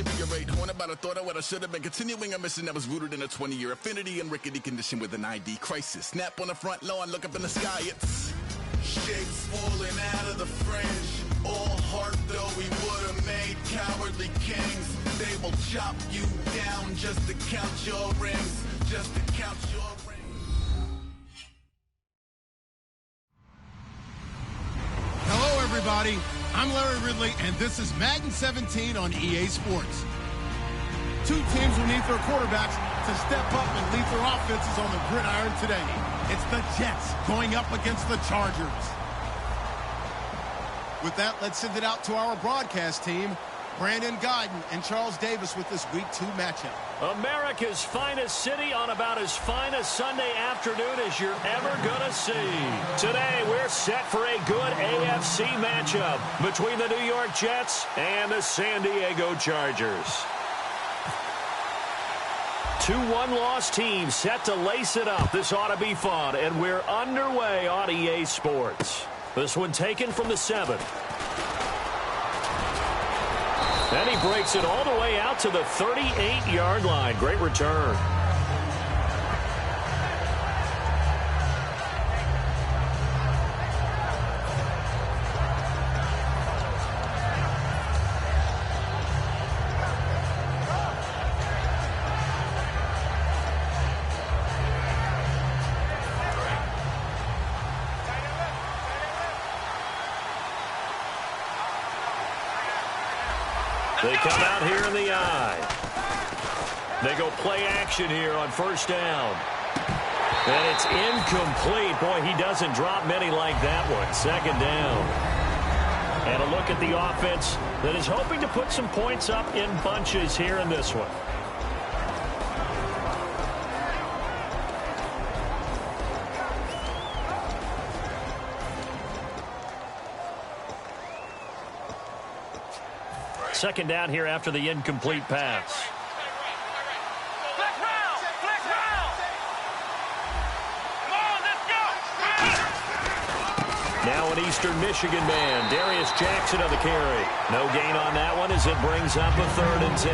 deteriorate. Haunted by the thought of what I should have been. Continuing a mission that was rooted in a 20-year affinity and rickety condition with an ID crisis. Snap on the front lawn, look up in the sky, it's shapes falling out of the fringe. All heart though we would have made cowardly kings. They will chop you down just to count your rings. Just to count your rings. Hello everybody, I'm Larry Ridley and this is Madden 17 on EA Sports. Two teams will need their quarterbacks to step up and lead their offenses on the gridiron today. It's the Jets going up against the Chargers. With that, let's send it out to our broadcast team, Brandon Guyton and Charles Davis with this Week 2 matchup. America's finest city on about as fine a Sunday afternoon as you're ever going to see. Today, we're set for a good AFC matchup between the New York Jets and the San Diego Chargers. Two one-loss teams set to lace it up. This ought to be fun, and we're underway on EA Sports. This one taken from the 7. And he breaks it all the way out to the 38-yard line. Great return. They come out here in the eye. They go play action here on first down. And it's incomplete. Boy, he doesn't drop many like that one. Second down. And a look at the offense that is hoping to put some points up in bunches here in this one. Second down here after the incomplete pass. Now an Eastern Michigan man, Darius Jackson on the carry. No gain on that one as it brings up a 3rd and 10.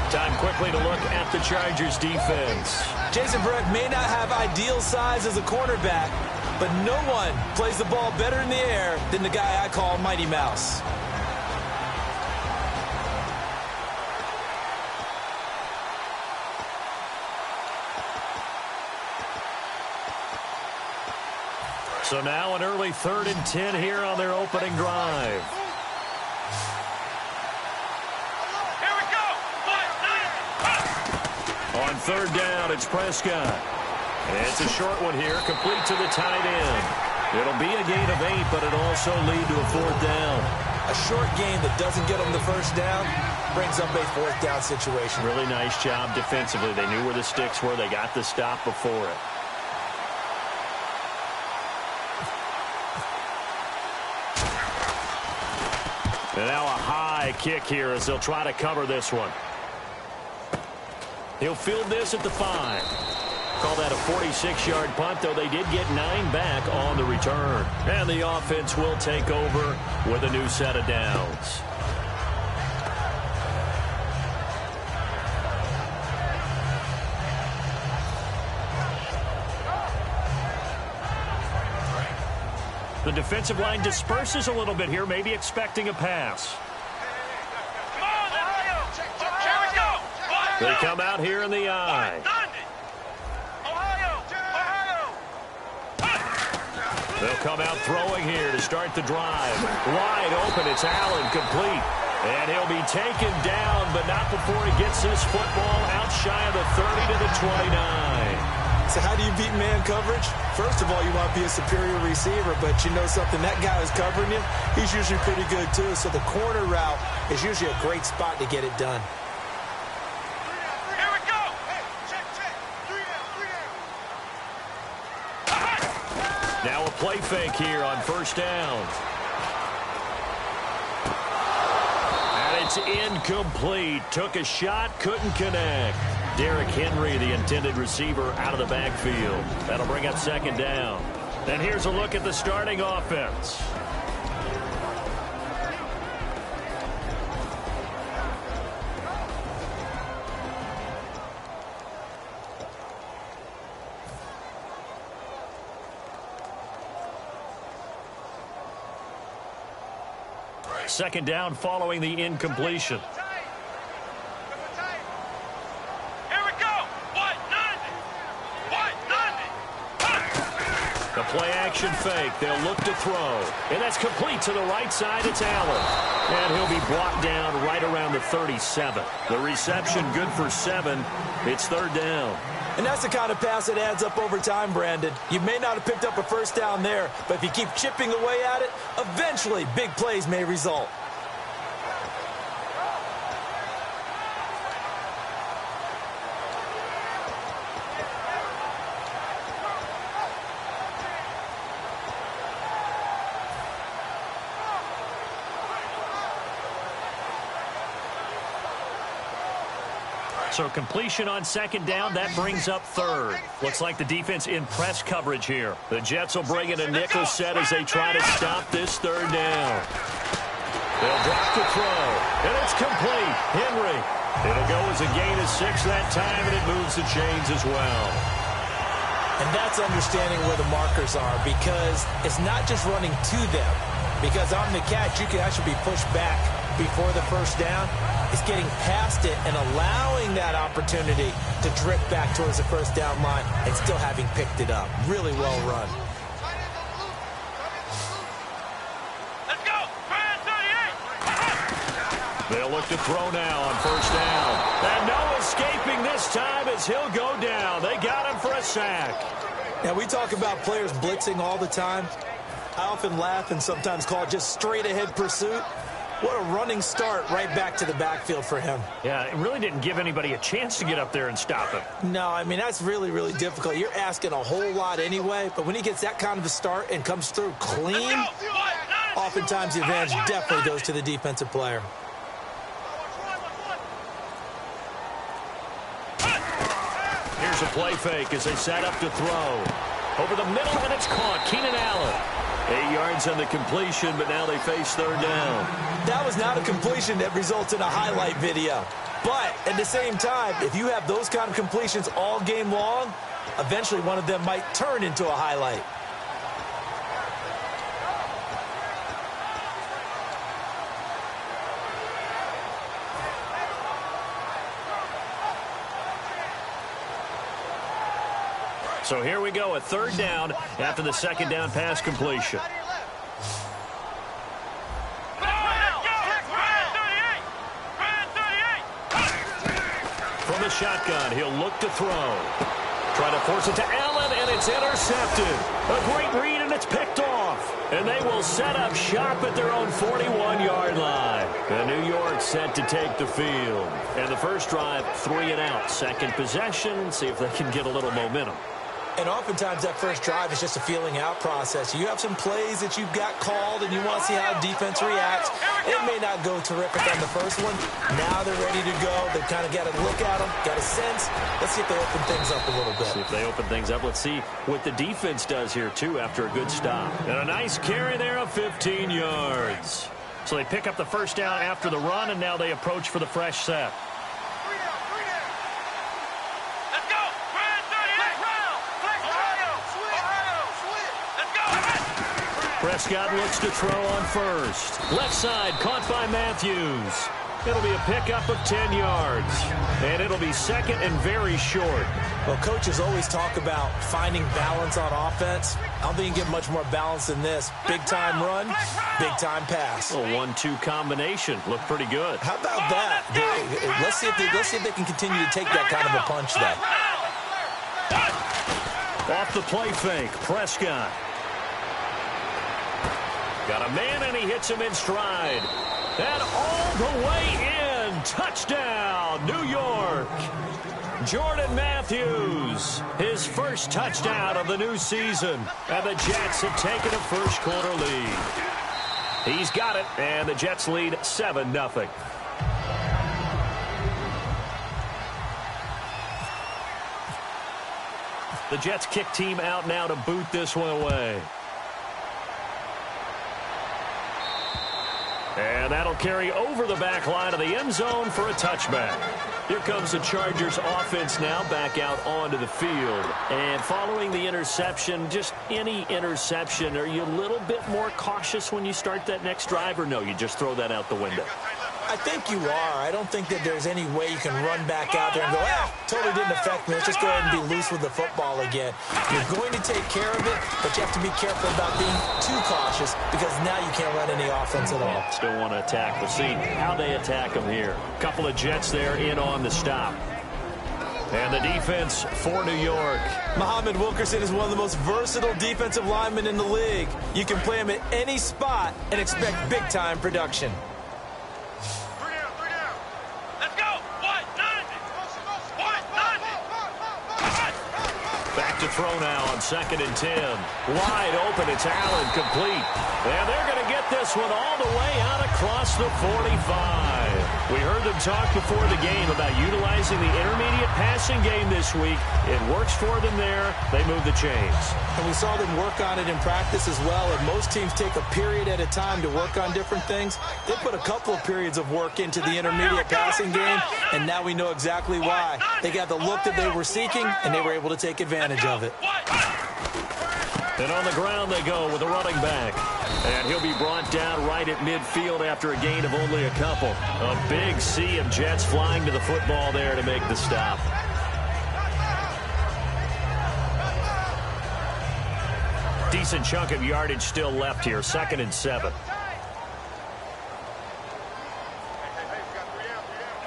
Time quickly to look at the Chargers defense. Jason Verrett may not have ideal size as a cornerback, but no one plays the ball better in the air than the guy I call Mighty Mouse. So now an early 3rd and 10 here on their opening drive. Here we go. On 3rd down, it's Prescott. It's a short one here, complete to the tight end. It'll be a gain of 8, but it'll also lead to a 4th down. A short gain that doesn't get them the first down brings up a 4th down situation. Really nice job defensively. They knew where the sticks were. They got the stop before it. And now a high kick here as they'll try to cover this one. He'll field this at the 5. Call that a 46-yard punt, though they did get 9 back on the return. And the offense will take over with a new set of downs. The defensive line disperses a little bit here, maybe expecting a pass. They come out here in the eye. They'll come out throwing here to start the drive. Wide open, it's Allen, complete. And he'll be taken down, but not before he gets this football out shy of the 30 to the 29. So how do you beat man coverage? First of all, you want to be a superior receiver, but you know something, that guy who's covering you, he's usually pretty good too. So the corner route is usually a great spot to get it done. Here we go. Hey, check. 3 down. Now a play fake here on first down. And it's incomplete. Took a shot, couldn't connect. Derrick Henry, the intended receiver, out of the backfield. That'll bring up 2nd down. And here's a look at the starting offense. Second down following the incompletion. Here we go. What? Nothing. What? Nothing. The play action fake. They'll look to throw. And that's complete to the right side. It's Allen. And he'll be brought down right around the 37. The reception good for 7. It's third down. And that's the kind of pass that adds up over time, Brandon. You may not have picked up a first down there, but if you keep chipping away at it, eventually big plays may result. So completion on second down, that brings up third. Looks like the defense in press coverage here. The Jets will bring in a nickel set as they try to stop this third down. They'll drop to throw, and it's complete. Henry. It'll go as a gain of 6 that time, and it moves the chains as well. And that's understanding where the markers are, because it's not just running to them. Because on the catch, you can actually be pushed back before the first down. It's getting past it and allowing that opportunity to drift back towards the first down line and still having picked it up. Really well run. Let's go. Brand 38. They'll look to throw now on first down. And no escaping this time as he'll go down. They got him for a sack. Now, we talk about players blitzing all the time. I often laugh and sometimes call it just straight-ahead pursuit. What a running start right back to the backfield for him. Yeah, it really didn't give anybody a chance to get up there and stop him. No, I mean, that's really, really difficult. You're asking a whole lot anyway, but when he gets that kind of a start and comes through clean, oftentimes the advantage definitely goes to the defensive player. Here's a play fake as they set up to throw. Over the middle, and it's caught. Keenan Allen. 8 yards on the completion, but now they face third down. That was not a completion that results in a highlight video. But at the same time, if you have those kind of completions all game long, eventually one of them might turn into a highlight. So here we go, a third down after the second down pass completion. From the shotgun, he'll look to throw. Try to force it to Allen, and it's intercepted. A great read, and it's picked off. And they will set up shop at their own 41-yard line. And New York set to take the field. And the first drive, 3 and out. Second possession, see if they can get a little momentum. And oftentimes that first drive is just a feeling out process. You have some plays that you've got called and you want to see how defense reacts. It may not go terrific on the first one. Now they're ready to go. They've kind of got to look at them, got a sense. Let's see if they open things up a little bit. See if they open things up. Let's see what the defense does here, too, after a good stop. And a nice carry there of 15 yards. So they pick up the first down after the run, and now they approach for the fresh set. Prescott looks to throw on first. Left side, caught by Matthews. It'll be a pickup of 10 yards. And it'll be second and very short. Well, coaches always talk about finding balance on offense. I don't think you can get much more balance than this. Big-time run, big-time pass. A 1-2 combination. Looked pretty good. How about that? Let's see if they can continue to take that kind of a punch, though. Off the play fake, Prescott. Got a man, and he hits him in stride. And all the way in. Touchdown, New York. Jordan Matthews, his first touchdown of the new season. And the Jets have taken a first-quarter lead. He's got it, and the Jets lead 7-0. The Jets kick team out now to boot this one away. And that'll carry over the back line of the end zone for a touchback. Here comes the Chargers offense now back out onto the field. And following the interception, just any interception, are you a little bit more cautious when you start that next drive, or no, you just throw that out the window? I think you are. I don't think that there's any way you can run back out there and go, totally didn't affect me. Let's just go ahead and be loose with the football again. You're going to take care of it, but you have to be careful about being too cautious because now you can't run any offense at all. Still want to attack. We'll see how they attack them here. Couple of Jets there in on the stop. And the defense for New York. Muhammad Wilkerson is one of the most versatile defensive linemen in the league. You can play him at any spot and expect big-time production. Back to throw now on 2nd and 10. Wide open, it's Allen, complete. And they're going to get this one all the way out across the 45. We heard them talk before the game about utilizing the intermediate passing game this week. It works for them there. They move the chains. And we saw them work on it in practice as well. And most teams take a period at a time to work on different things. They put a couple of periods of work into the intermediate passing game, and now we know exactly why. They got the look that they were seeking, and they were able to take advantage of it. And on the ground they go with a running back. And he'll be brought down right at midfield after a gain of only a couple. A big sea of Jets flying to the football there to make the stop. Decent chunk of yardage still left here. 2nd and 7.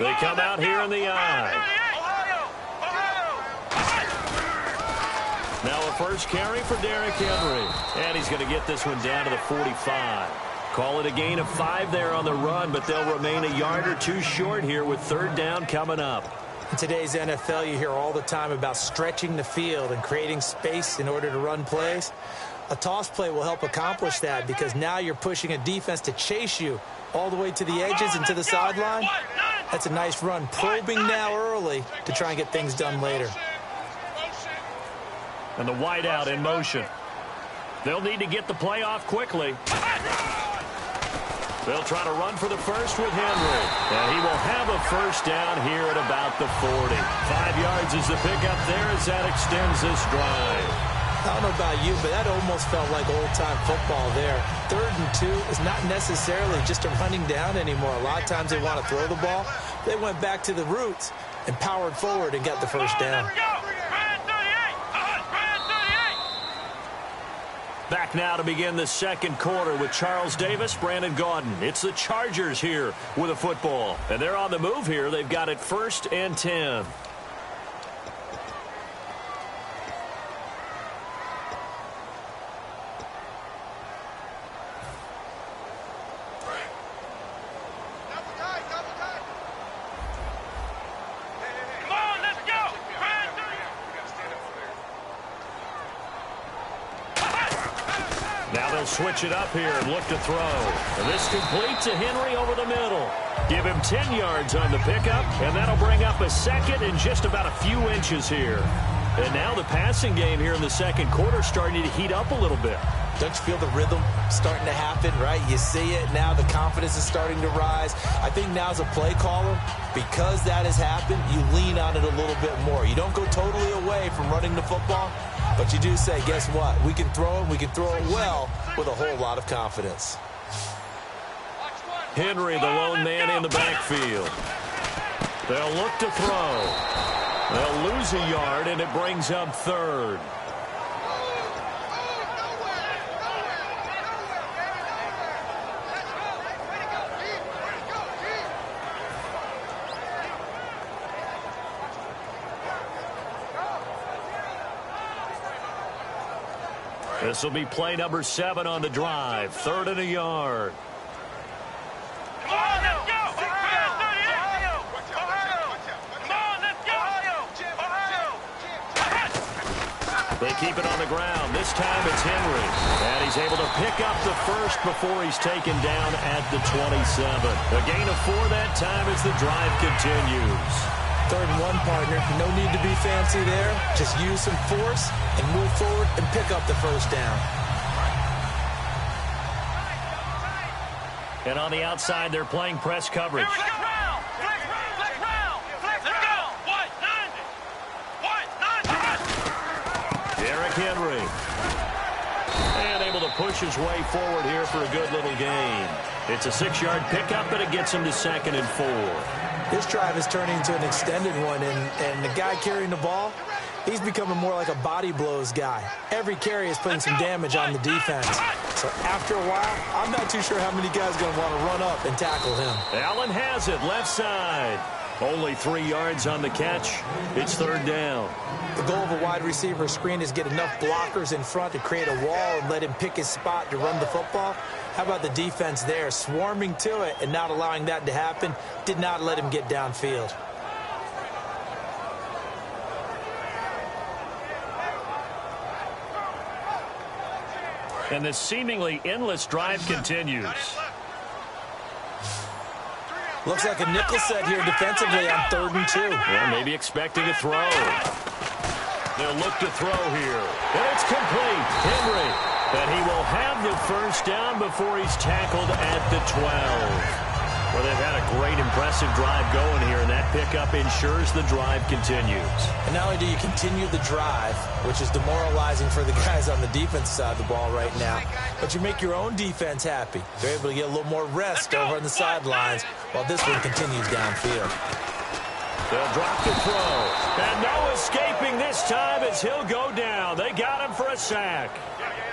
They come out here in the eye. Now a first carry for Derrick Henry. And he's going to get this one down to the 45. Call it a gain of 5 there on the run, but they'll remain a yard or two short here with 3rd down coming up. In today's NFL, you hear all the time about stretching the field and creating space in order to run plays. A toss play will help accomplish that because now you're pushing a defense to chase you all the way to the edges and to the sideline. That's a nice run, probing now early to try and get things done later. And the wideout in motion. They'll need to get the play off quickly. They'll try to run for the first with Henry. And he will have a first down here at about the 40. 5 yards is the pickup there as that extends this drive. I don't know about you, but that almost felt like old-time football there. 3rd and 2 is not necessarily just a running down anymore. A lot of times they want to throw the ball. They went back to the roots and powered forward and got the first down. Back now to begin the 2nd quarter with Charles Davis, Brandon Gaudin. It's the Chargers here with a football. And they're on the move here. They've got it 1st and 10. Switch it up here and look to throw. And this complete to Henry over the middle. Give him 10 yards on the pickup, and that'll bring up a 2nd and just about a few inches here. And now the passing game here in the 2nd quarter starting to heat up a little bit. Don't you feel the rhythm starting to happen, right? You see it now. The confidence is starting to rise. I think now as a play caller, because that has happened, you lean on it a little bit more. You don't go totally away from running the football, but you do say, guess what? We can throw it. We can throw it well with a whole lot of confidence. Henry, the lone man in the backfield. They'll look to throw. They'll lose a yard, and it brings up 3rd. This will be play number 7 on the drive. 3rd and a yard. Come on, let's go! Come on, let's go! They keep it on the ground. This time it's Henry. And he's able to pick up the first before he's taken down at the 27. A gain of 4 that time as the drive continues. 3rd and 1, partner. No need to be fancy there. Just use some force and move forward and pick up the first down. And on the outside, they're playing press coverage. Flex round! Flex round! Flex round! Flex round! What? None! What? None! Derrick Henry. And able to push his way forward here for a good little gain. It's a 6-yard pickup, but it gets him to 2nd and 4. This drive is turning into an extended one, and the guy carrying the ball, he's becoming more like a body blows guy. Every carry is putting some damage on the defense. So after a while, I'm not too sure how many guys are going to want to run up and tackle him. Allen has it, left side. Only 3 yards on the catch. It's 3rd down. The goal of a wide receiver screen is get enough blockers in front to create a wall and let him pick his spot to run the football. How about the defense there, swarming to it and not allowing that to happen? Did not let him get downfield. And this seemingly endless drive continues. Looks like a nickel set here defensively on 3rd and 2. Well, maybe expecting a throw. They'll look to throw here. And it's complete. Henry. But he will have the 1st down before he's tackled at the 12. Well, they've had a great, impressive drive going here, and that pickup ensures the drive continues. And not only do you continue the drive, which is demoralizing for the guys on the defensive side of the ball right now, but you make your own defense happy. They're able to get a little more rest over on the sidelines while this one continues downfield. They'll drop the throw. And no escaping this time as he'll go down. They got him for a sack.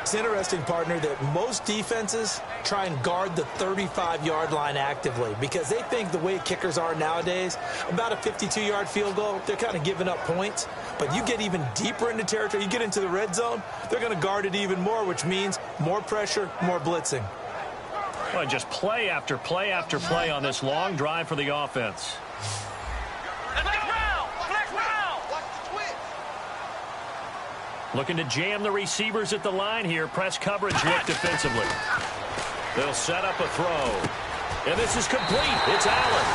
It's interesting, partner, that most defenses try and guard the 35-yard line actively because they think the way kickers are nowadays, about a 52-yard field goal, they're kind of giving up points. But you get even deeper into territory, you get into the red zone, they're going to guard it even more, which means more pressure, more blitzing. Well, just play after play after play on this long drive for the offense. Looking to jam the receivers at the line here. Press coverage look defensively. They'll set up a throw. And this is complete. It's Allen.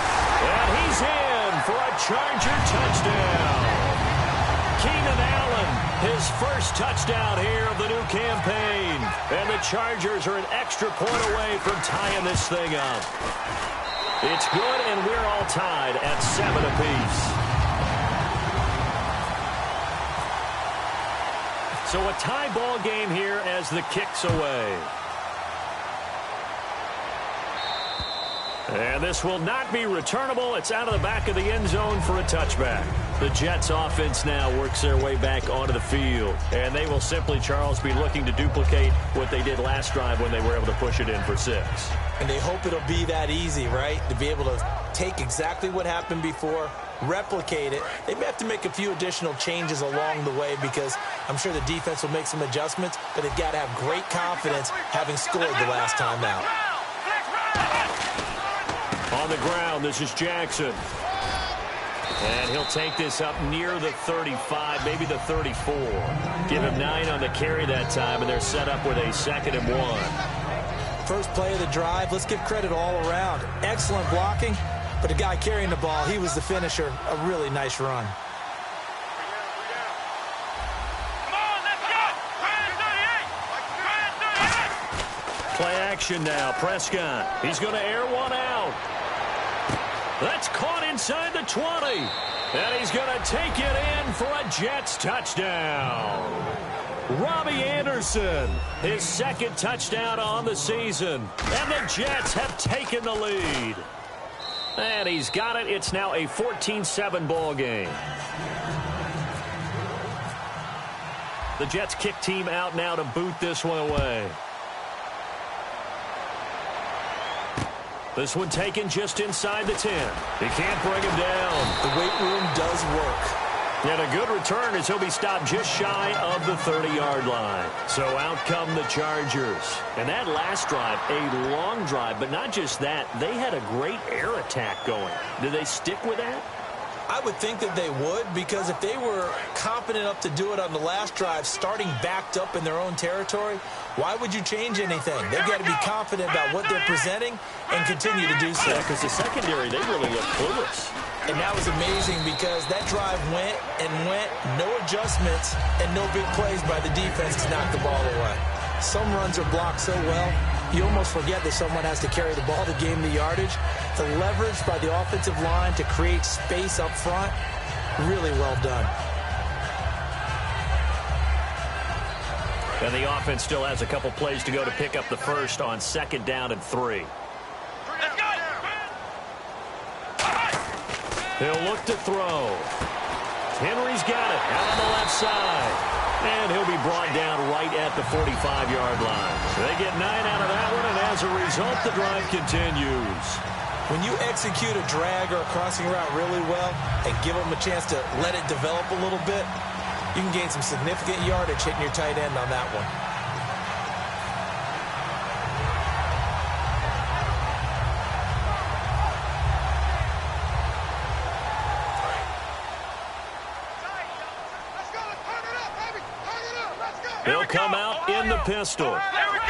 And he's in for a Charger touchdown. Keenan Allen, his first touchdown here of the new campaign. And the Chargers are an extra point away from tying this thing up. It's good, and we're all tied at 7 apiece. So a tie ball game here as the kick's away. And this will not be returnable. It's out of the back of the end zone for a touchback. The Jets offense now works their way back onto the field. And they will simply, Charles, be looking to duplicate what they did last drive when they were able to push it in for 6. And they hope it'll be that easy, right? To be able to take exactly what happened before, replicate it. They may have to make a few additional changes along the way because I'm sure the defense will make some adjustments, but they've got to have great confidence having scored the last time out. On the ground, this is Jackson. And he'll take this up near the 35, maybe the 34. Give him 9 on the carry that time, and they're set up with a 2nd and 1. First play of the drive, let's give credit all around. Excellent blocking, but the guy carrying the ball, he was the finisher. A really nice run. Play action now. Prescott. He's going to air one out. That's caught inside the 20. And he's going to take it in for a Jets touchdown. Robbie Anderson, his 2nd touchdown on the season. And the Jets have taken the lead. And he's got it. It's now a 14-7 ball game. The Jets kick team out now to boot this one away. This one taken just inside the 10. He can't bring him down. The weight room does work. And a good return as he'll be stopped just shy of the 30-yard line. So out come the Chargers. And that last drive, a long drive, but not just that. They had a great air attack going. Did they stick with that? I would think that they would, because if they were confident enough to do it on the last drive, starting backed up in their own territory, why would you change anything? They've got to be confident about what they're presenting and continue to do so. Yeah, because the secondary, they really look clueless. And that was amazing because that drive went and went, no adjustments, and no big plays by the defense to knock the ball away. Some runs are blocked so well, you almost forget that someone has to carry the ball to gain the yardage. The leverage by the offensive line to create space up front, really well done. And the offense still has a couple plays to go to pick up the first on 2nd down and 3. Let's go! He'll look to throw. Henry's got it out on the left side. And he'll be brought down right at the 45-yard line. They get 9 out of that one, and as a result, the drive continues. When you execute a drag or a crossing route really well and give them a chance to let it develop a little bit, you can gain some significant yardage hitting your tight end on that one. He'll come out in the pistol. Here we go!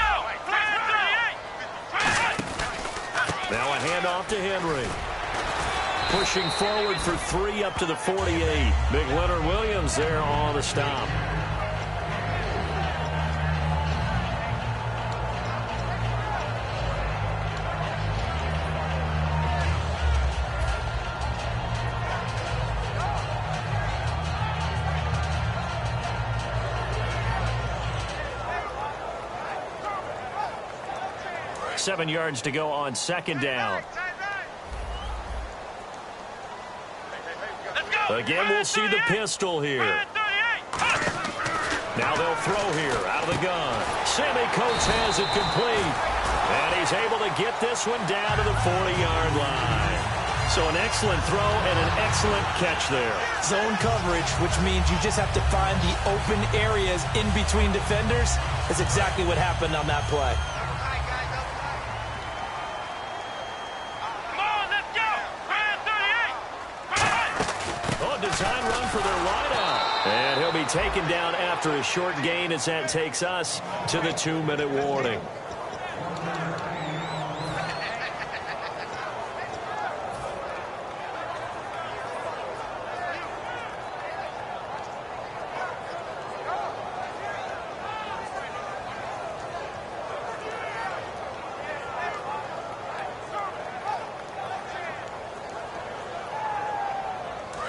Now a handoff to Henry. Pushing forward for 3 up to the 48. Big Leonard Williams there on the stop. Seven yards to go on 2nd down. Again, we'll see the pistol here. Now they'll throw here out of the gun. Sammy Coates has it complete. And he's able to get this one down to the 40-yard line. So an excellent throw and an excellent catch there. Zone coverage, which means you just have to find the open areas in between defenders. That's exactly what happened on that play. Design run for their wideout. And he'll be taken down after a short gain as that takes us to the 2-minute warning.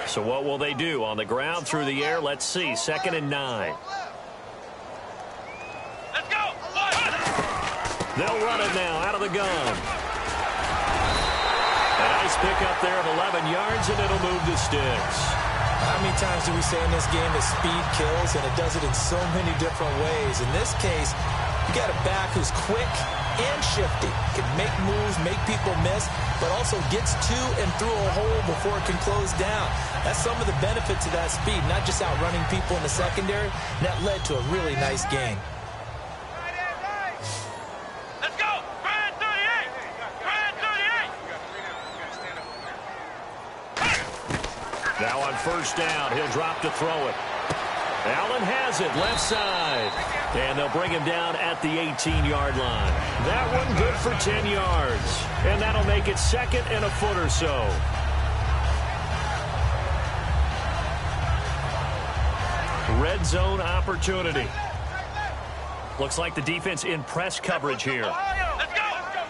So what will they do? On the ground, through the air, let's see. 2nd and 9. Let's go! They'll run it now out of the gun. A nice pickup there of 11 yards, and it'll move the sticks. How many times do we say in this game that speed kills, and it does it in so many different ways? In this case, you got a back who's quick and shifty, can make moves, make people miss, but also gets to and through a hole before it can close down. That's some of the benefits of that speed, not just outrunning people in the secondary. That led to a really nice gain. Let's go! Brad 38! Brad 38! Now on 1st down, he'll drop to throw it. Allen has it, left side. And they'll bring him down at the 18-yard line. That one good for 10 yards. And that'll make it 2nd and a foot or so. Red zone opportunity. Looks like the defense in press coverage here. Let's go!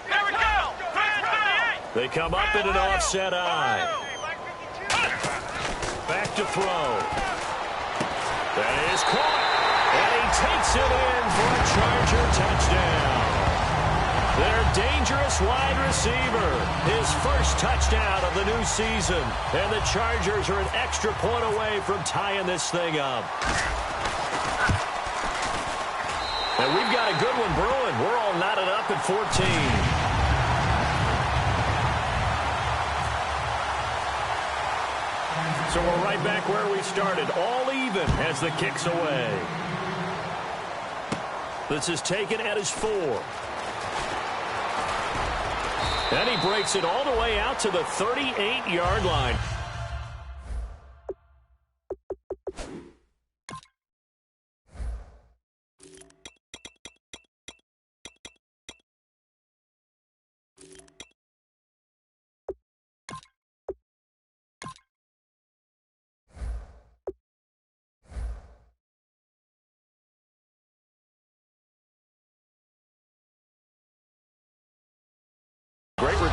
Here we go! Brad 38! They come up in an offset eye. Back to throw. That is caught. And he takes it in for a Charger touchdown. Their dangerous wide receiver. His first touchdown of the new season. And the Chargers are an extra point away from tying this thing up. And we've got a good one brewing. We're all knotted up at 14. So we're right back where we started, all even as the kick's away. This is taken at his 4. And he breaks it all the way out to the 38-yard line.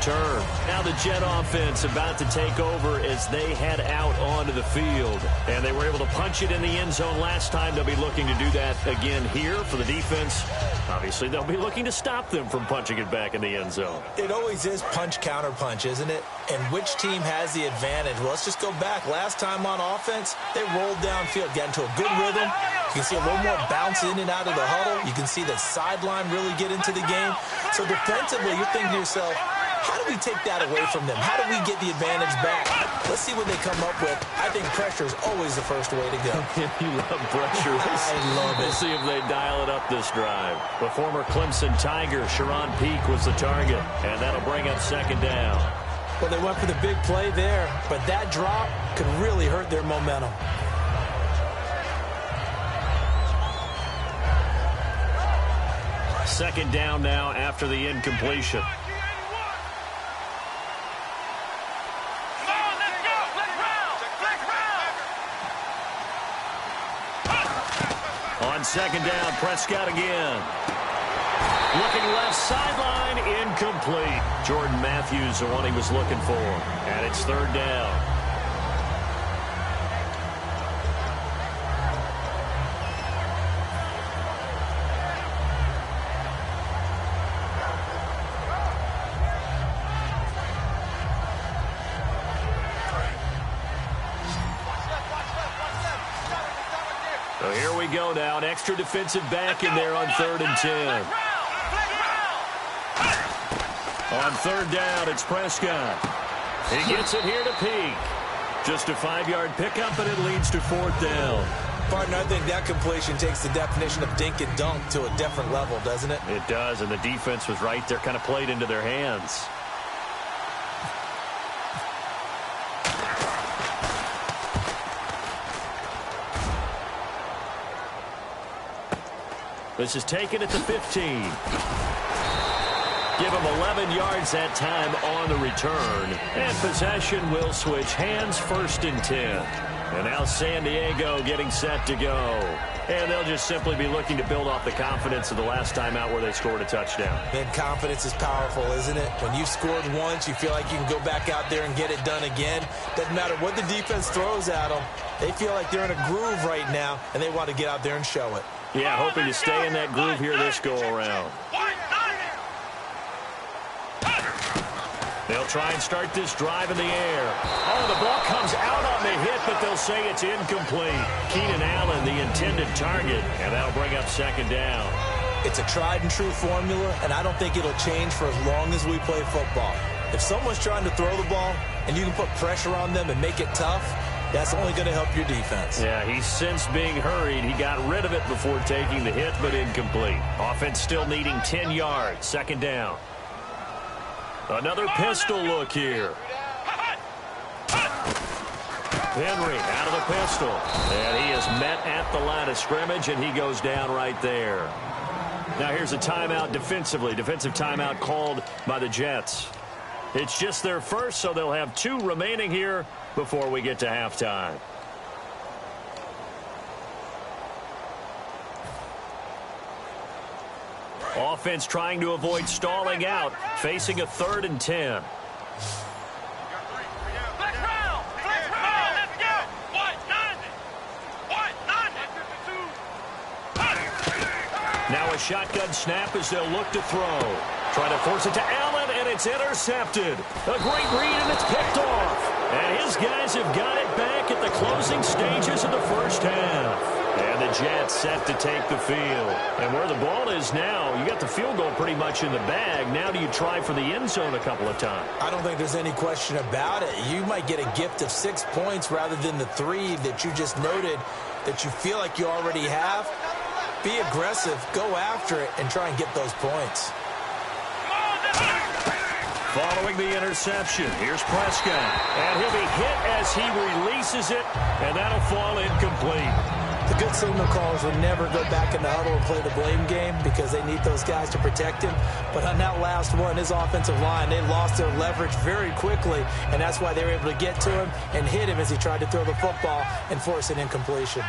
return. Now the Jet offense about to take over as they head out onto the field. And they were able to punch it in the end zone last time. They'll be looking to do that again here for the defense. Obviously, they'll be looking to stop them from punching it back in the end zone. It always is punch-counter-punch, isn't it? And which team has the advantage? Well, let's just go back. Last time on offense, they rolled downfield, got into a good rhythm. You can see a little more bounce in and out of the huddle. You can see the sideline really get into the game. So defensively, you're thinking to yourself, how do we take that away from them? How do we get the advantage back? Let's see what they come up with. I think pressure is always the first way to go. You love pressure. I love it. We'll see if they dial it up this drive. The former Clemson Tiger, Sharon Peak, was the target, and that'll bring up second down. Well, they went for the big play there, but that drop could really hurt their momentum. Second down now after the incompletion. On second down, Prescott again. Looking left sideline, incomplete. Jordan Matthews, the one he was looking for. And it's third down. So here we go now. An extra defensive back in there on 3rd and 10. On third down, it's Prescott. He gets it here to Peak. Just a 5-yard pickup, and it leads to 4th down. Partner, I think that completion takes the definition of dink and dunk to a different level, doesn't it? It does, and the defense was right there, kind of played into their hands. This is taken at the 15. Give him 11 yards that time on the return. And possession will switch hands, 1st and 10. And now San Diego getting set to go. And they'll just simply be looking to build off the confidence of the last time out where they scored a touchdown. Man, confidence is powerful, isn't it? When you've scored once, you feel like you can go back out there and get it done again. Doesn't matter what the defense throws at them. They feel like they're in a groove right now, and they want to get out there and show it. Yeah, hoping to stay in that groove here this go-around. They'll try and start this drive in the air. Oh, the ball comes out on the hit, but they'll say it's incomplete. Keenan Allen, the intended target, and that'll bring up second down. It's a tried-and-true formula, and I don't think it'll change for as long as we play football. If someone's trying to throw the ball and you can put pressure on them and make it tough, that's only going to help your defense. Yeah, he's since being hurried. He got rid of it before taking the hit, but incomplete. Offense still needing 10 yards. Second down. Another pistol look here. Henry out of the pistol. And he is met at the line of scrimmage, and he goes down right there. Now here's a timeout defensively. Defensive timeout called by the Jets. It's just their first, so they'll have 2 remaining here before we get to halftime. Offense trying to avoid stalling out, facing a 3rd and 10. Now a shotgun snap as they'll look to throw. Trying to force it to Allen, and it's intercepted. A great read, and it's picked off. And his guys have got it back at the closing stages of the first half. And the Jets set to take the field. And where the ball is now, you got the field goal pretty much in the bag. Now do you try for the end zone a couple of times? I don't think there's any question about it. You might get a gift of 6 points rather than the 3 that you just noted that you feel like you already have. Be aggressive, go after it, and try and get those points. Following the interception, here's Prescott. And he'll be hit as he releases it, and that'll fall incomplete. The good signal callers will never go back in the huddle and play the blame game because they need those guys to protect him. But on that last one, his offensive line, they lost their leverage very quickly, and that's why they were able to get to him and hit him as he tried to throw the football and force an incompletion.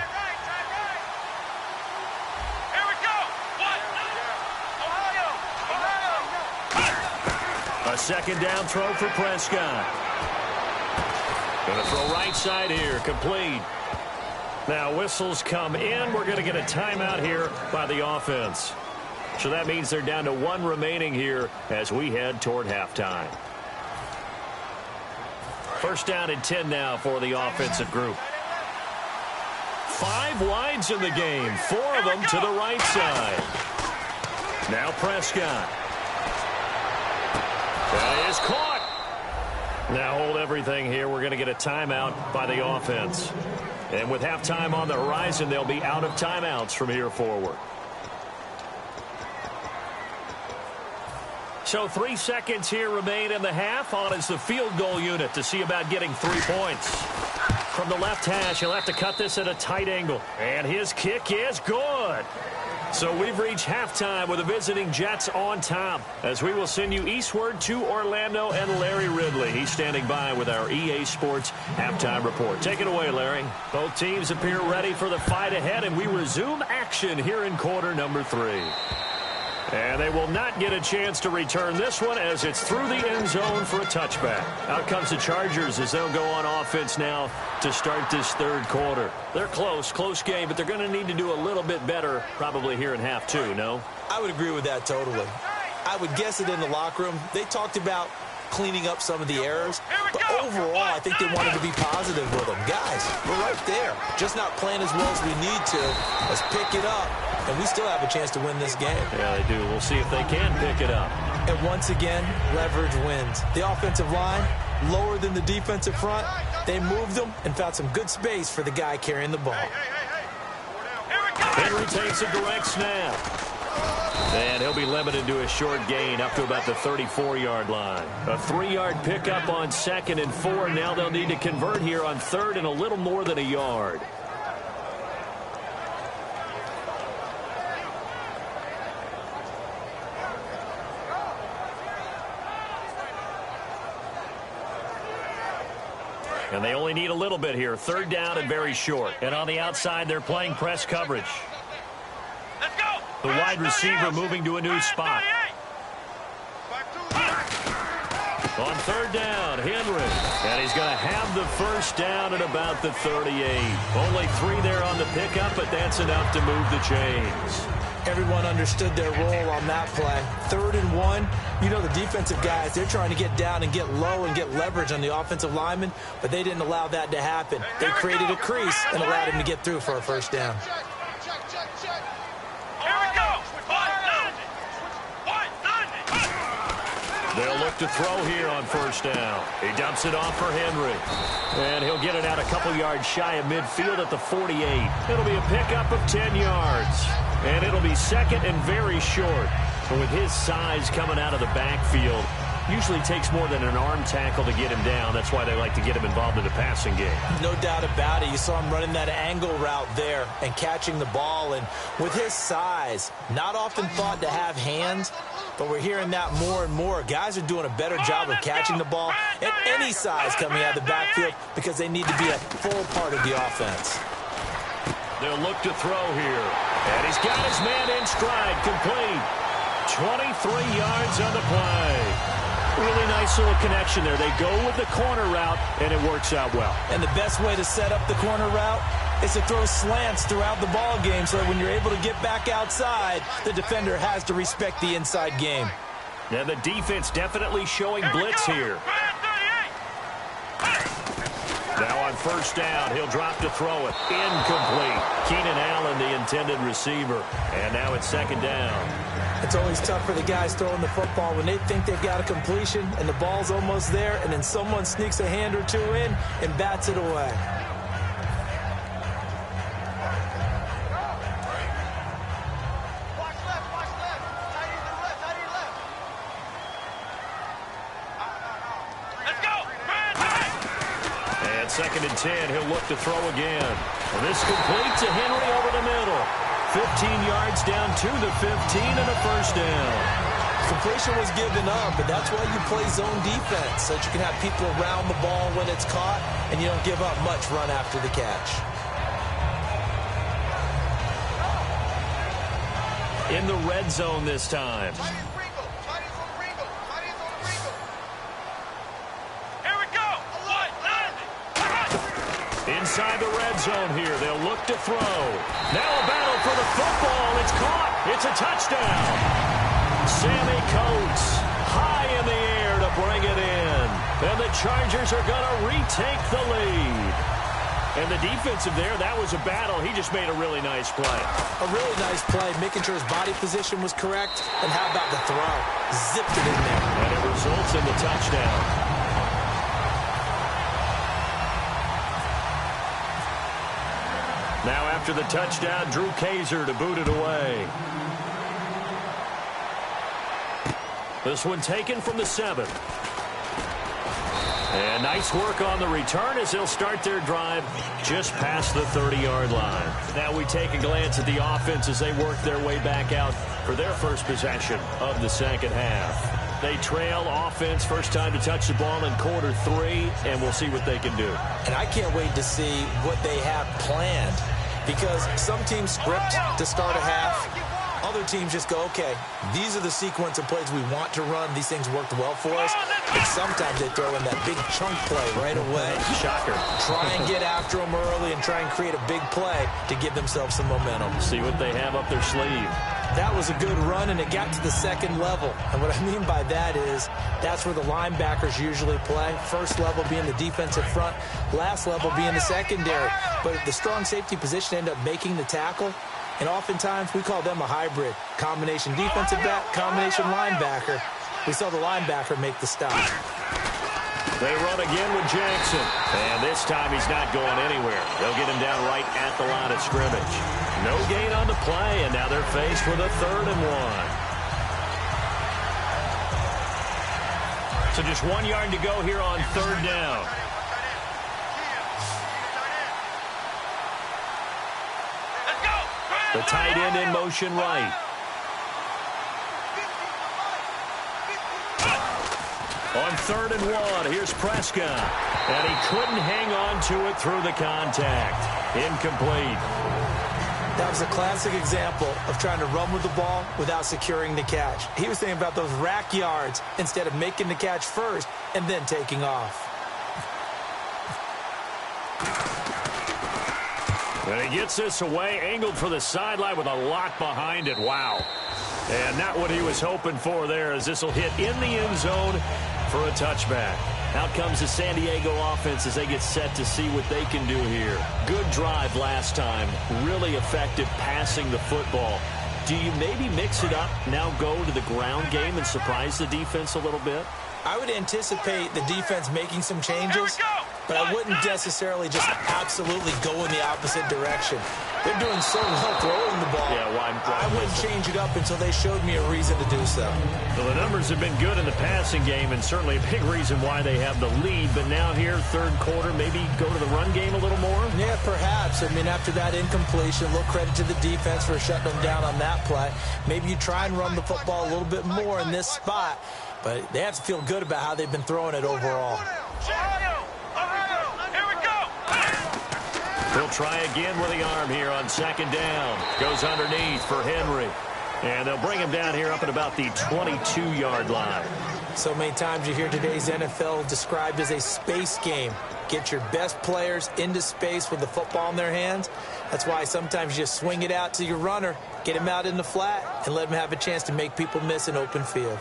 second down throw for Prescott. Going to throw right side here, complete. Now whistles come in. We're going to get a timeout here by the offense. So that means they're down to 1 remaining here as we head toward halftime. First down and 10 now for the offensive group. 5 wides in the game, 4 of them to the right side. Now Prescott. That is caught. Now hold everything here. We're going to get a timeout by the offense. And with halftime on the horizon, they'll be out of timeouts from here forward. So 3 seconds here remain in the half. On is the field goal unit to see about getting 3 points. From the left hash, he'll have to cut this at a tight angle. And his kick is good. So we've reached halftime with the visiting Jets on top as we will send you eastward to Orlando and Larry Ridley. He's standing by with our EA Sports halftime report. Take it away, Larry. Both teams appear ready for the fight ahead, and we resume action here in quarter number 3. And they will not get a chance to return this one as it's through the end zone for a touchback. Out comes the Chargers as they'll go on offense now to start this third quarter. They're close game, but they're going to need to do a little bit better probably here in half 2, no? I would agree with that totally. I would guess it in the locker room. They talked about cleaning up some of the errors, but overall, I think they wanted to be positive with them. Guys, we're right there. Just not playing as well as we need to. Let's pick it up, and we still have a chance to win this game. Yeah, they do. We'll see if they can pick it up. And once again, leverage wins. The offensive line, lower than the defensive front. They moved them and found some good space for the guy carrying the ball. Henry takes a direct snap. And he'll be limited to a short gain up to about the 34-yard line. A 3-yard pickup on 2nd and 4. Now they'll need to convert here on 3rd and a little more than a yard. And they only need a little bit here. 3rd down and very short. And on the outside, they're playing press coverage. Let's go. The wide receiver moving to a new spot. On 3rd down, Henry. And he's going to have the first down at about the 38. Only 3 there on the pickup, but that's enough to move the chains. Everyone understood their role on that play. 3rd and 1. You know the defensive guys, they're trying to get down and get low and get leverage on the offensive lineman, but they didn't allow that to happen. They created a crease and allowed him to get through for a first down. They'll look to throw here on 1st down. He dumps it off for Henry. And he'll get it out a couple yards shy of midfield at the 48. It'll be a pickup of 10 yards. And it'll be 2nd and very short. But with his size coming out of the backfield, usually takes more than an arm tackle to get him down. That's why they like to get him involved in the passing game. No doubt about it. You saw him running that angle route there and catching the ball. And with his size, not often thought to have hands, but we're hearing that more and more. Guys are doing a better job of catching the ball at any size coming out of the backfield because they need to be a full part of the offense. They'll look to throw here. And he's got his man in stride, complete. 23 yards on the play. Really nice little connection there. They go with the corner route, and it works out well. And the best way to set up the corner route is to throw slants throughout the ball game so that when you're able to get back outside, the defender has to respect the inside game. Yeah, the defense definitely showing blitz here. Now on 1st down, he'll drop to throw it. Incomplete. Keenan Allen, the intended receiver. And now it's 2nd down. It's always tough for the guys throwing the football when they think they've got a completion and the ball's almost there, and then someone sneaks a hand or 2 in and bats it away. And 2nd and 10, he'll look to throw again. And this complete to Henry over the middle. 15 yards down to the 15 and a first down. Completion was given up, but that's why you play zone defense, so that you can have people around the ball when it's caught, and you don't give up much run after the catch. In the red zone this time. Inside the red zone here. They'll look to throw. Now a battle for the football. It's caught. It's a touchdown. Sammy Coates high in the air to bring it in. And the Chargers are going to retake the lead. And the defensive there, that was a battle. He just made a really nice play. A really nice play, making sure his body position was correct. And how about the throw? Zipped it in there. And it results in the touchdown. Now after the touchdown, Drew Kaiser to boot it away. This one taken from the 7. And nice work on the return as they'll start their drive just past the 30-yard line. Now we take a glance at the offense as they work their way back out for their first possession of the second half. They trail offense, first time to touch the ball in quarter 3, and we'll see what they can do. And I can't wait to see what they have planned, because some teams script to start a half. Other teams just go, okay, these are the sequence of plays we want to run. These things worked well for us. But sometimes they throw in that big chunk play right away. Shocker. Try and get after them early and try and create a big play to give themselves some momentum. See what they have up their sleeve. That was a good run, and it got to the second level. And what I mean by that is that's where the linebackers usually play. First level being the defensive front, last level being the secondary. But the strong safety position ended up making the tackle. And oftentimes, we call them a hybrid. Combination defensive back, combination linebacker. We saw the linebacker make the stop. They run again with Jackson. And this time, he's not going anywhere. They'll get him down right at the line of scrimmage. No gain on the play, and now they're faced with a 3rd and 1. So just 1 yard to go here on 3rd down. The tight end in motion right. On 3rd and 1, here's Prescott. And he couldn't hang on to it through the contact. Incomplete. That was a classic example of trying to run with the ball without securing the catch. He was thinking about those rack yards instead of making the catch first and then taking off. And he gets this away, angled for the sideline with a lock behind it. Wow. And not what he was hoping for there, as this will hit in the end zone for a touchback. Out comes the San Diego offense as they get set to see what they can do here. Good drive last time. Really effective passing the football. Do you maybe mix it up, now go to the ground game and surprise the defense a little bit? I would anticipate the defense making some changes, but I wouldn't necessarily just absolutely go in the opposite direction. They're doing so well throwing the ball. Yeah, why I wouldn't change it up until they showed me a reason to do so. Well, the numbers have been good in the passing game, and certainly a big reason why they have the lead. But now here, 3rd quarter, maybe go to the run game a little more? Yeah, perhaps. I mean, after that incompletion, a little credit to the defense for shutting them down on that play. Maybe you try and run the football a little bit more in this spot, but they have to feel good about how they've been throwing it overall. He'll try again with the arm here on 2nd down. Goes underneath for Henry. And they'll bring him down here up at about the 22-yard line. So many times you hear today's NFL described as a space game. Get your best players into space with the football in their hands. That's why sometimes you just swing it out to your runner, get him out in the flat, and let him have a chance to make people miss an open field.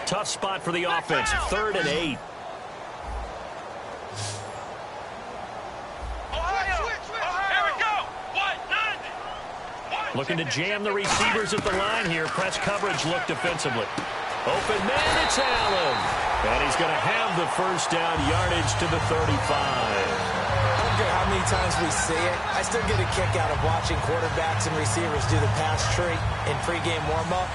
Tough spot for the offense. 3rd and 8. Looking to jam the receivers at the line here. Press coverage look defensively. Open man, it's Allen. And he's going to have the first down, yardage to the 35. I don't care how many times we see it. I still get a kick out of watching quarterbacks and receivers do the pass tree in pregame warm-up.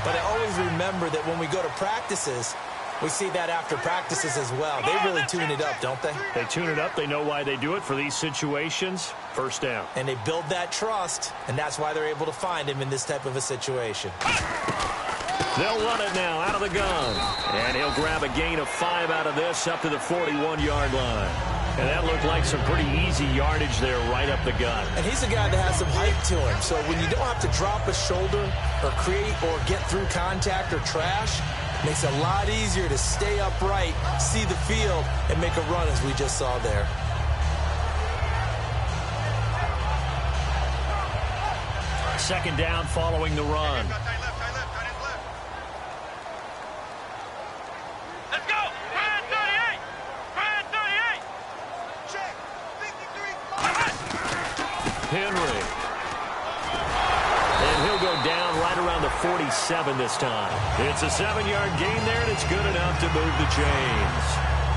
But I always remember that when we go to practices, we see that after practices as well. They really tune it up, don't they? They tune it up. They know why they do it for these situations. First down. And they build that trust, and that's why they're able to find him in this type of a situation. They'll run it now out of the gun. And he'll grab a gain of 5 out of this up to the 41-yard line. And that looked like some pretty easy yardage there right up the gut. And he's a guy that has some height to him. So when you don't have to drop a shoulder or create or get through contact or trash, Makes it a lot easier to stay upright, see the field, and make a run as we just saw there. Second down following the run. Let's go! Brad 38! Brad 38! Check! 53! Henry. And he'll go down right around the 47 this time. It's a 7-yard gain there, and it's good enough to move the chains.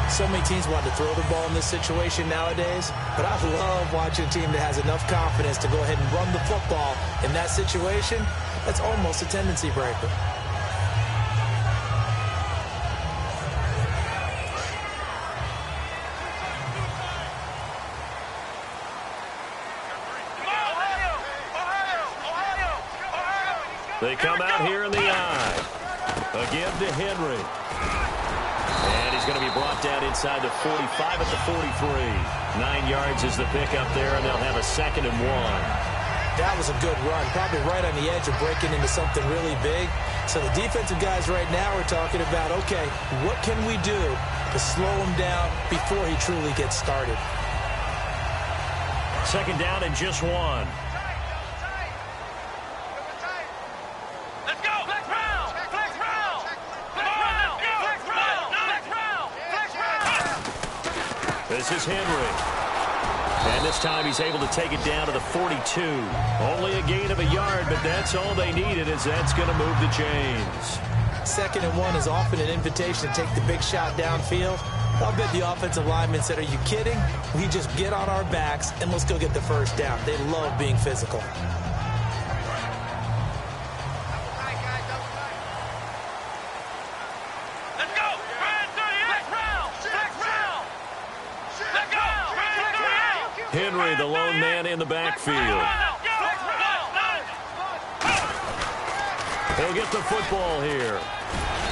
So many teams want to throw the ball in this situation nowadays, but I love watching a team that has enough confidence to go ahead and run the football in that situation. That's almost a tendency breaker. They come out here in the eye. Again to Henry. And he's going to be brought down inside the 45 at the 43. 9 yards is the pickup there, and they'll have a 2nd and 1. That was a good run, probably right on the edge of breaking into something really big. So the defensive guys right now are talking about, okay, what can we do to slow him down before he truly gets started? 2nd down and just 1. This is Henry. And this time he's able to take it down to the 42. Only a gain of a yard, but that's all they needed, as that's going to move the chains. 2nd and 1 is often an invitation to take the big shot downfield. I'll bet the offensive linemen said, are you kidding? We just get on our backs and let's go get the first down. They love being physical. Henry, the lone man in the backfield. He'll get the football here.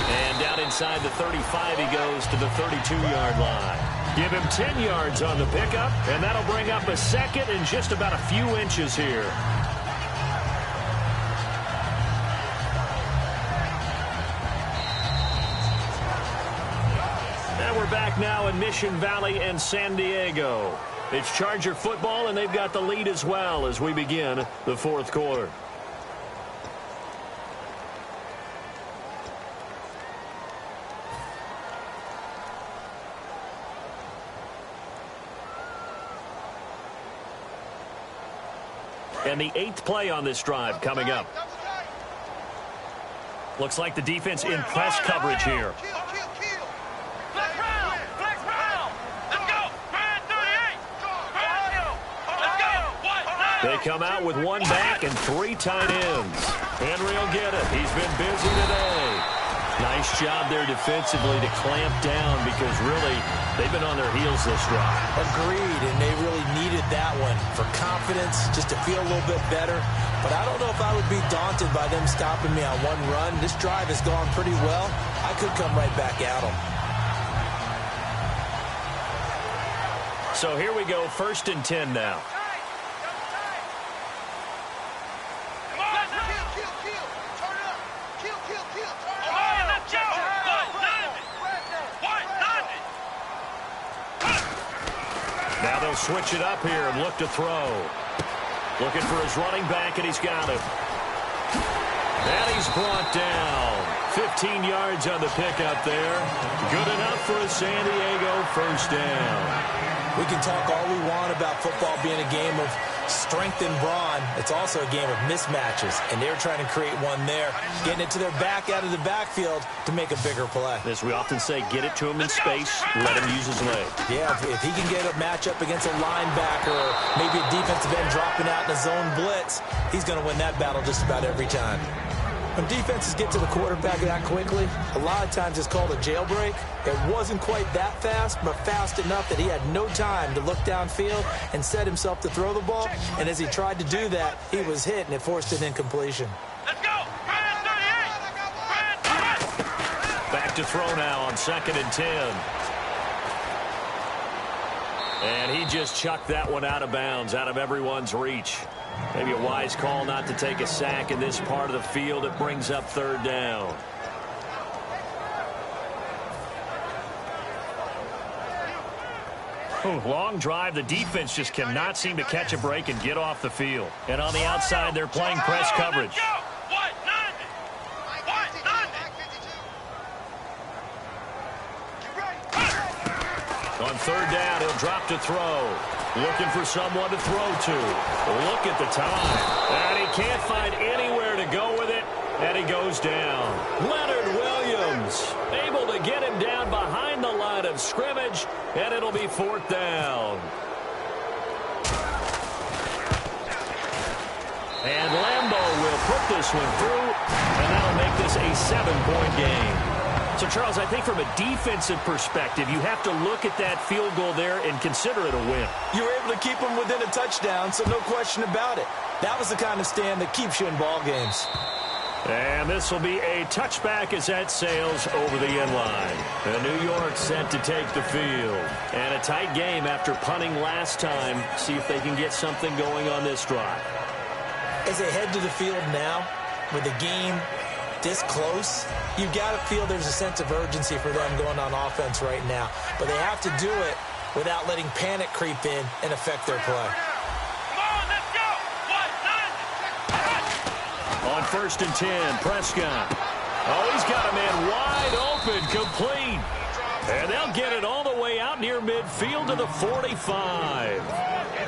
And down inside the 35, he goes to the 32-yard line. Give him 10 yards on the pickup, and that'll bring up a 2nd and just about a few inches here. And we're back now in Mission Valley and San Diego. It's Charger football, and they've got the lead as well as we begin the 4th quarter. And the 8th play on this drive coming up. Looks like the defense in press coverage here. They come out with 1 back and 3 tight ends. Henry will get it. He's been busy today. Nice job there defensively to clamp down, because really they've been on their heels this drive. Agreed, and they really needed that one for confidence, just to feel a little bit better. But I don't know if I would be daunted by them stopping me on 1 run. This drive has gone pretty well. I could come right back at them. So here we go, 1st and 10 now. Now they'll switch it up here and look to throw. Looking for his running back, and he's got him. And he's brought down. 15 yards on the pickup there. Good enough for a San Diego 1st down. We can talk all we want about football being a game of strength and brawn. It's also a game of mismatches, and they're trying to create one there, getting it to their back out of the backfield to make a bigger play. As we often say, get it to him in space, let him use his leg. Yeah, if he can get a matchup against a linebacker or maybe a defensive end dropping out in a zone blitz, he's going to win that battle just about every time. When defenses get to the quarterback that quickly, a lot of times it's called a jailbreak. It wasn't quite that fast, but fast enough that he had no time to look downfield and set himself to throw the ball. And as he tried to do that, he was hit, and it forced an incompletion. Let's go! Back to throw now on 2nd and 10. And he just chucked that one out of bounds, out of everyone's reach. Maybe a wise call not to take a sack in this part of the field. It brings up 3rd down. Long drive. The defense just cannot seem to catch a break and get off the field. And on the outside, they're playing press coverage. On third down, he'll drop to throw. Looking for someone to throw to. Look at the time. And he can't find anywhere to go with it. And he goes down. Leonard Williams able to get him down behind the line of scrimmage. And it'll be fourth down. And Lambeau will put this one through. And that'll make this a 7-point game. So, Charles, I think from a defensive perspective, you have to look at that field goal there and consider it a win. You were able to keep them within a touchdown, so no question about it. That was the kind of stand that keeps you in ball games. And this will be a touchback as that sails over the end line. And New York set to take the field. And a tight game after punting last time. See if they can get something going on this drive. As they head to the field now, with the game this close, you've got to feel there's a sense of urgency for them going on offense right now. But they have to do it without letting panic creep in and affect their play. Come on, let's go. 1, 9. On 1st and 10, Prescott. Oh, he's got a man wide open, complete. And they'll get it all the way out near midfield to the 45.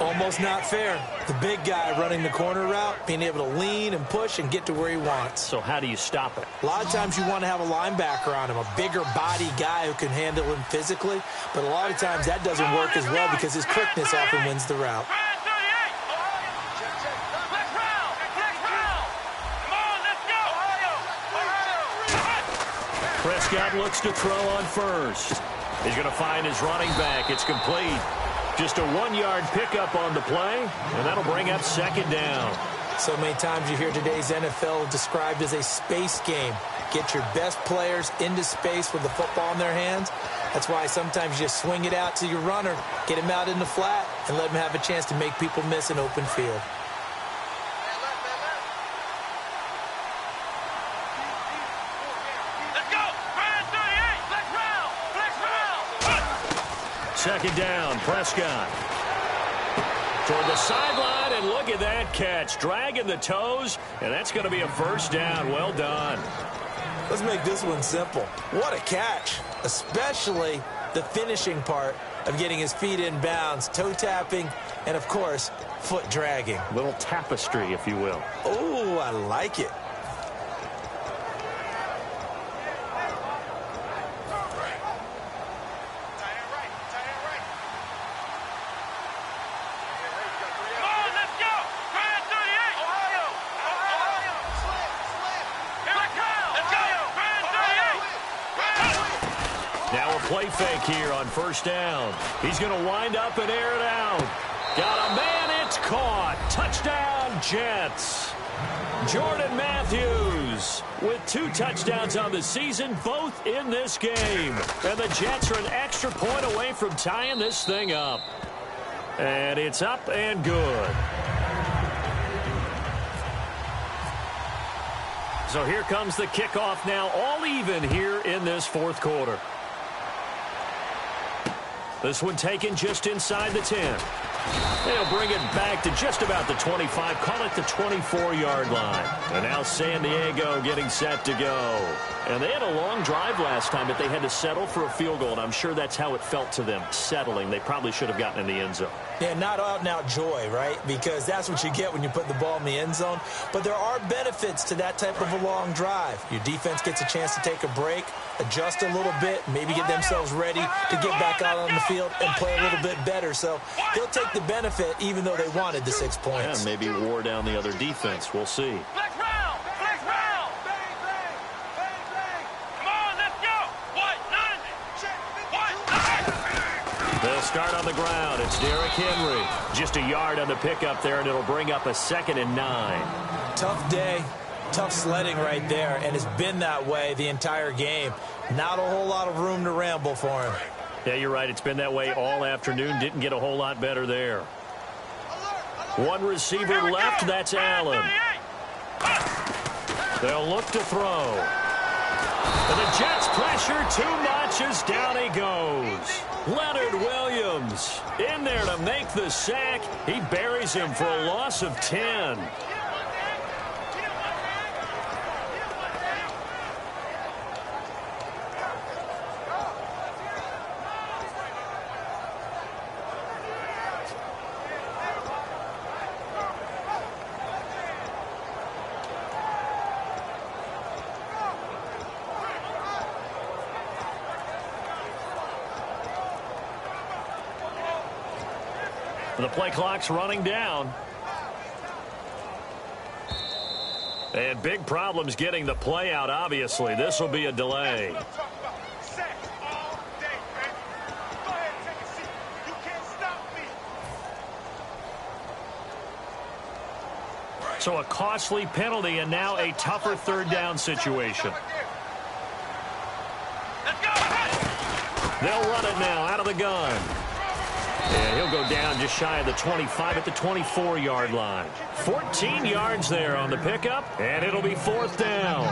Almost not fair. The big guy running the corner route, being able to lean and push and get to where he wants. So how do you stop it? A lot of times you want to have a linebacker on him, a bigger body guy who can handle him physically. But a lot of times that doesn't work as well because his quickness often wins the route. Prescott looks to throw on first. He's going to find his running back. It's complete. Just a 1-yard pickup on the play, and that'll bring up 2nd down. So many times you hear today's NFL described as a space game. Get your best players into space with the football in their hands. That's why sometimes you just swing it out to your runner, get him out in the flat, and let him have a chance to make people miss an open field. Second down, Prescott. Toward the sideline, and look at that catch. Dragging the toes, and that's going to be a 1st down. Well done. Let's make this one simple. What a catch, especially the finishing part of getting his feet in bounds, toe tapping, and, of course, foot dragging. Little tapestry, if you will. Oh, I like it. Play fake here on 1st down. He's going to wind up and air it out. Got a man, it's caught. Touchdown, Jets. Jordan Matthews with 2 touchdowns on the season, both in this game. And the Jets are an extra point away from tying this thing up. And it's up and good. So here comes the kickoff now, all even here in this 4th quarter. This one taken just inside the 10. They'll bring it back to just about the 25. Call it the 24-yard line. And now San Diego getting set to go. And they had a long drive last time, but they had to settle for a field goal. And I'm sure that's how it felt to them, settling. They probably should have gotten in the end zone. Yeah, not out-and-out joy, right? Because that's what you get when you put the ball in the end zone. But there are benefits to that type of a long drive. Your defense gets a chance to take a break, adjust a little bit, maybe get themselves ready to get back out on the field and play a little bit better. So they'll take the benefit even though they wanted the 6 points. Yeah, maybe wore down the other defense. We'll see. Flex round! Flex round! Come on, let's go! 1, 9! They'll start on the ground. It's Derrick Henry. Just a yard on the pickup there, and it'll bring up a 2nd and 9. Tough day. Tough sledding right there, and it's been that way the entire game. Not a whole lot of room to ramble for him. Yeah, you're right. It's been that way all afternoon. Didn't get a whole lot better there. One receiver left. That's Allen. They'll look to throw. And the Jets pressure too much as down he goes. Leonard Williams in there to make the sack. He buries him for a loss of 10. The play clock's running down. And big problems getting the play out, obviously. This will be a delay. So a costly penalty and now a tougher third down situation. They'll run it now out of the gun. And he'll go down just shy of the 25 at the 24-yard line. 14 yards there on the pickup, and it'll be fourth down.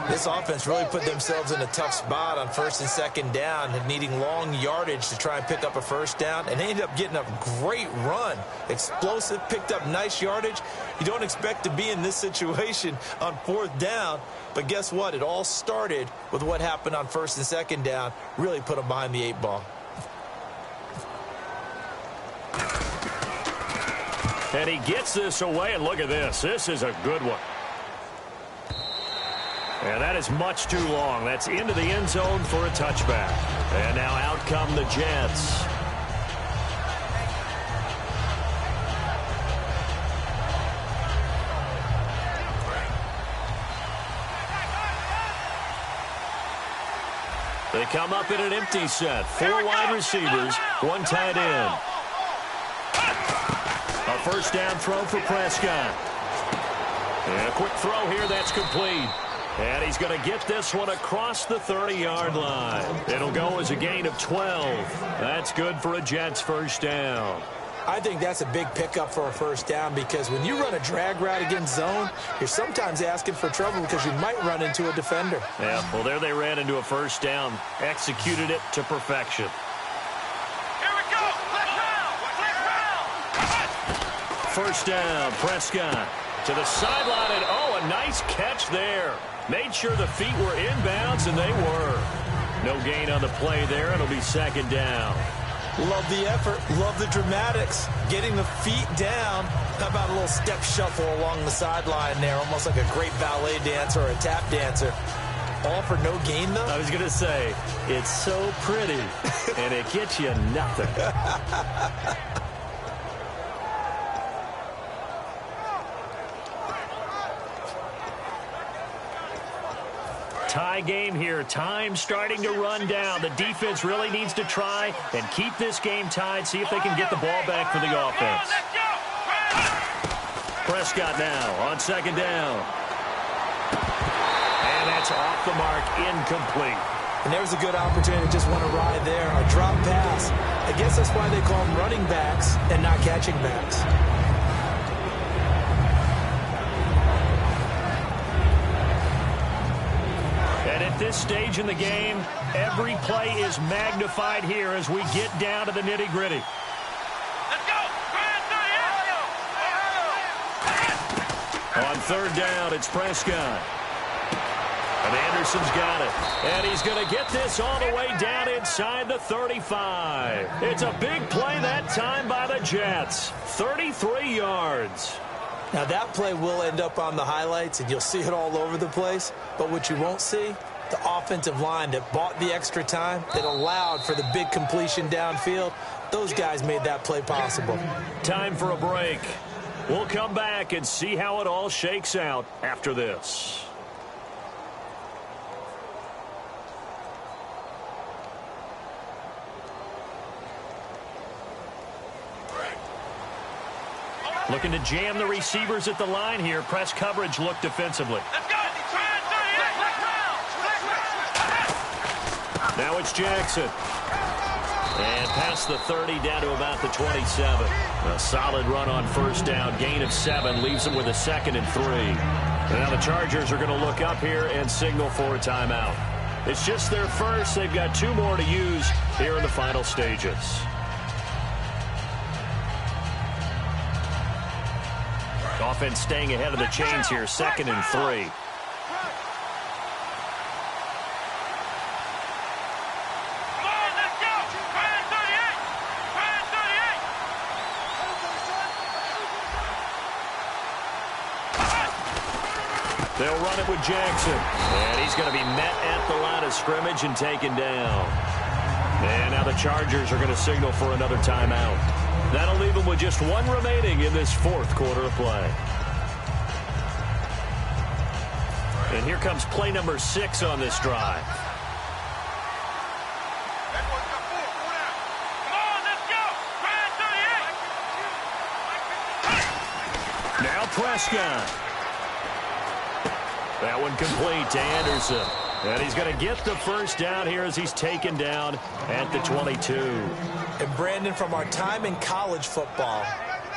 This offense really put themselves in a tough spot on first and second down and needing long yardage to try and pick up a first down, and they ended up getting a great run. Explosive, picked up nice yardage. You don't expect to be in this situation on fourth down, but guess what? It all started with what happened on first and second down. Really put them behind the 8 ball. And he gets this away, and look at this. This is a good one. And that is much too long. That's into the end zone for a touchback. And now out come the Jets. They come up in an empty set. 4 wide receivers, 1 tight end. A first down throw for Prescott. And a quick throw here that's complete. And he's going to get this one across the 30-yard line. It'll go as a gain of 12. That's good for a Jets first down. I think that's a big pickup for a first down because when you run a drag route against zone, you're sometimes asking for trouble because you might run into a defender. Yeah, well, there they ran into a first down. Executed it to perfection. First down, Prescott to the sideline, and oh, a nice catch there. Made sure the feet were inbounds, and they were. No gain on the play there. It'll be second down. Love the effort. Love the dramatics. Getting the feet down. How about a little step shuffle along the sideline there, almost like a great ballet dancer or a tap dancer. All for no gain, though? I was going to say, it's so pretty, and it gets you nothing. Tie game here. Time starting to run down. The defense really needs to try and keep this game tied, see if they can get the ball back for the offense. Prescott now on second down. And that's off the mark, incomplete. And there's a good opportunity to just want to ride there. A drop pass. I guess that's why they call them running backs and not catching backs. At this stage in the game, every play is magnified here as we get down to the nitty-gritty. Let's go! On third down, it's Prescott. And Anderson's got it. And he's going to get this all the way down inside the 35. It's a big play that time by the Jets. 33 yards. Now, that play will end up on the highlights, and you'll see it all over the place. But what you won't see, the offensive line that bought the extra time, that allowed for the big completion downfield, those guys made that play possible. Time for a break. We'll come back and see how it all shakes out after this. Looking to jam the receivers at the line here. Press coverage look defensively. Let's go! Now it's Jackson. And past the 30 down to about the 27. A solid run on first down. Gain of 7 leaves him with a 2nd and 3. And now the Chargers are going to look up here and signal for a timeout. It's just their first. They've got 2 more to use here in the final stages. Offense staying ahead of the chains here, 2nd and 3. They'll run it with Jackson. And he's going to be met at the line of scrimmage and taken down. And now the Chargers are going to signal for another timeout. That'll leave them with just 1 remaining in this 4th quarter of play. And here comes play number 6 on this drive. Now Prescott. That one complete to Anderson. And he's going to get the first down here as he's taken down at the 22. And Brandon, from our time in college football,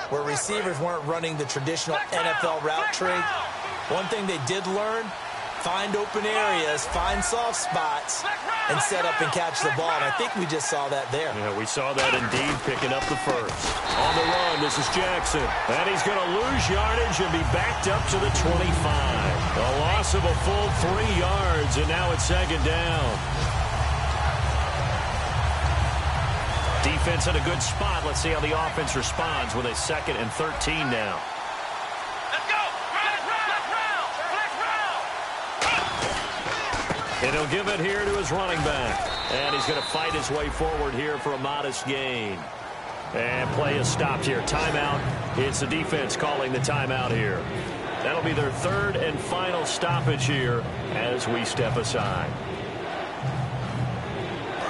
where receivers weren't running the traditional NFL route tree, one thing they did learn, find open areas, find soft spots, and set up and catch the ball. And I think we just saw that there. Yeah, we saw that indeed, picking up the first. On the run, this is Jackson. And he's going to lose yardage and be backed up to the 25. A loss of a full 3 yards, and now it's 2nd down. Defense in a good spot. Let's see how the offense responds with a 2nd and 13 now. And he'll give it here to his running back. And he's going to fight his way forward here for a modest gain. And play is stopped here. Timeout. It's the defense calling the timeout here. That'll be their 3rd and final stoppage here as we step aside.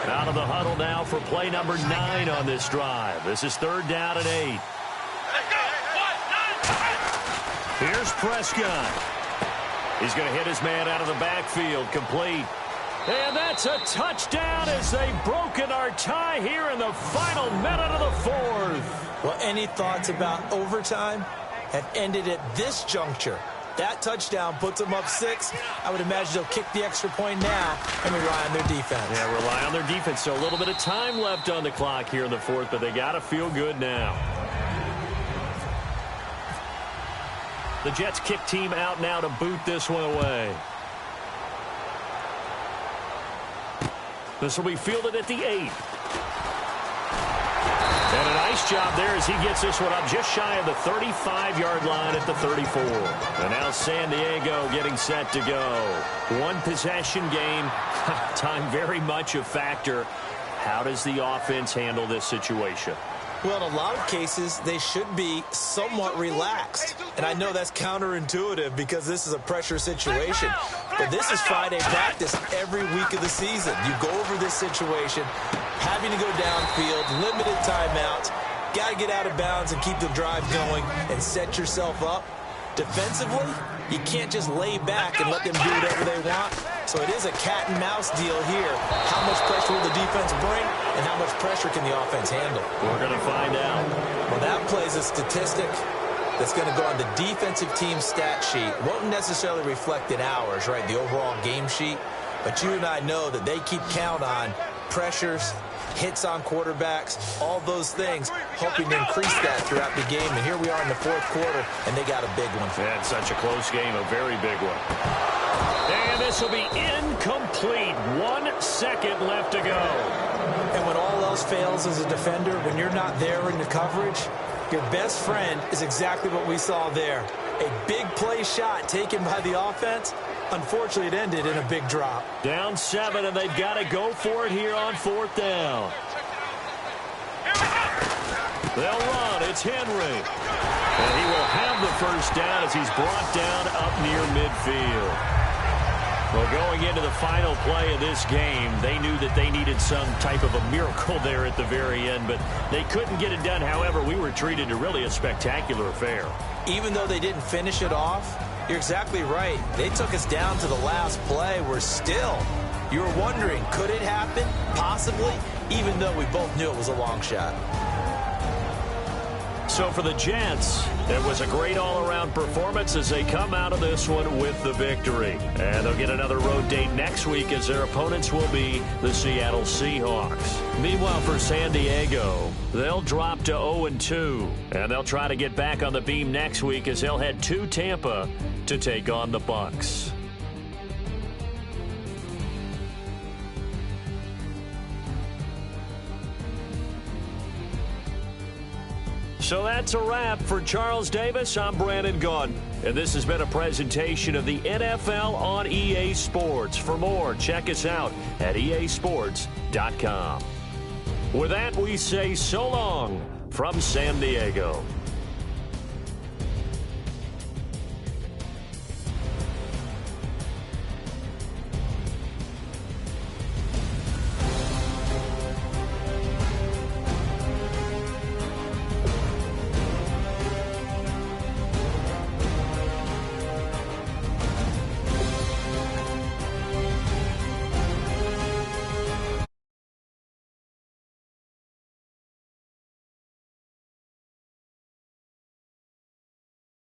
Out of the huddle now for play number 9 on this drive. This is 3rd down and 8. Here's Prescott. He's going to hit his man out of the backfield. Complete. And that's a touchdown as they've broken our tie here in the final minute of the 4th. Well, any thoughts about overtime have ended at this juncture. That touchdown puts them up 6. I would imagine they'll kick the extra point now and rely on their defense. Yeah, rely on their defense. So a little bit of time left on the clock here in the 4th, but they got to feel good now. The Jets kick team out now to boot this one away. This will be fielded at the 8. And a nice job there as he gets this one up just shy of the 35-yard line at the 34. And now San Diego getting set to go. 1 possession game. Time very much a factor. How does the offense handle this situation? Well, in a lot of cases, they should be somewhat relaxed. And I know that's counterintuitive because this is a pressure situation. But this is Friday practice every week of the season. You go over this situation, having to go downfield, limited timeouts, got to get out of bounds and keep the drive going and set yourself up. Defensively, you can't just lay back and let them do whatever they want. So it is a cat and mouse deal here. How much pressure will the defense bring and how much pressure can the offense handle? We're going to find out. Well, that plays a statistic that's going to go on the defensive team stat sheet. Won't necessarily reflect in ours, right, the overall game sheet. But you and I know that they keep count on pressures, hits on quarterbacks, all those things, hoping to increase that throughout the game. And here we are in the 4th quarter, and they got a big one. Yeah, it's such a close game, a very big one. And this will be incomplete. 1 second left to go. And when all else fails as a defender, when you're not there in the coverage, your best friend is exactly what we saw there. A big play shot taken by the offense. Unfortunately, it ended in a big drop. Down 7, and they've got to go for it here on 4th down. They'll run. It's Henry. And he will have the first down as he's brought down up near midfield. Well, going into the final play of this game, they knew that they needed some type of a miracle there at the very end, but they couldn't get it done. However, we were treated to really a spectacular affair. Even though they didn't finish it off, you're exactly right. They took us down to the last play. We're still, you were wondering, could it happen? Possibly, even though we both knew it was a long shot. So for the Jets, it was a great all-around performance as they come out of this one with the victory. And they'll get another road date next week as their opponents will be the Seattle Seahawks. Meanwhile, for San Diego, they'll drop to 0-2. And they'll try to get back on the beam next week as they'll head to Tampa to take on the Bucs. So that's a wrap. For Charles Davis, I'm Brandon Gaudin. And this has been a presentation of the NFL on EA Sports. For more, check us out at easports.com. With that, we say so long from San Diego.